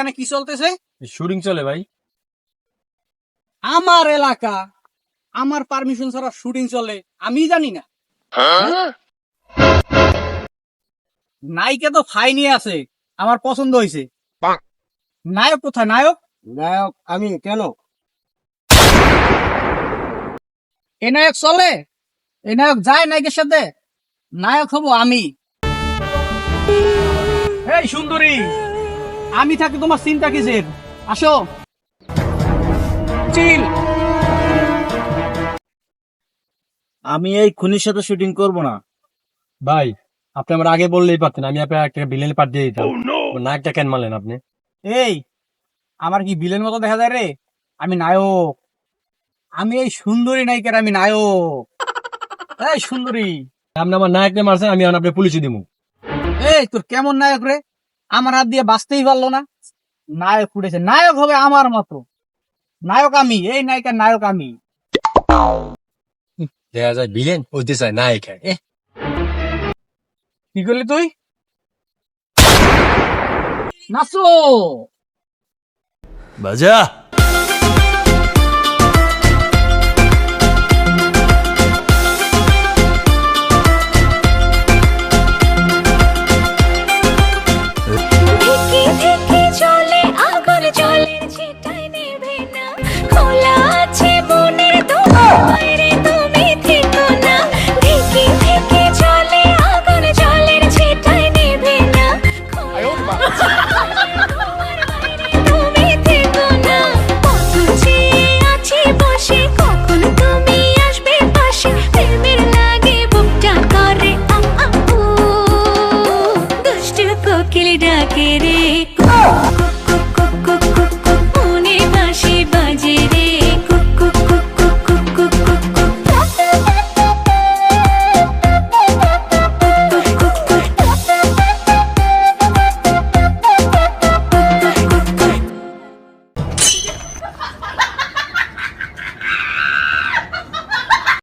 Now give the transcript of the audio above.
এখানে কি চলতেছে? শুটিং চলে ভাই। আমার এলাকা, আমার পারমিশন ছাড়া শুটিং চলে, আমি জানি না? নায়িকা তো ফাই নিয়ে আছে, আমার পছন্দ হয়েছে। নায়ক কোথায়? নায়ক নায়ক আমি, কেন? এ নায়ক চলে? এ নায়ক যায় নায়কের সাথে? নায়ক হব আমি। এই সুন্দরী, আমি থাকি, তোমার চিন্তা কিসের? আসো, চিল। আমি এই খুনির সাথে শুটিং করব না। ভাই আপনি আমার আগে বললেই পারতেন, আমি আপনার একটা ভিলেন পাঠ দিয়ে দিতাম। নায়কটা কেন মারলেন আপনি? এই, আমার কি বিলেন মতো দেখা যায় রে? আমি নায়ক, আমি এই সুন্দরী নায়িকার আমি নায়ক। এই সুন্দরী, আপনি আমার নায়ককে মারছেন, আমি এখন আপনার পুলিশে দিব। এই তোর কেমন নায়ক রে? আমার হাত দিয়ে বাঁচতেই পারলো না, নায়ক উঠেছে। নায়ক হবে আমার মতো, নায়ক আমি, এই নায়িকার নায়ক আমি। দেখা যায় ভিলেন হইতে চায় নায়ক। কি করলি তুই? নাচো। বাজা ধিকে ধিকে চলে আগুন, জলের ছিটায় নেভে না, খোলা আছে মনের দোর।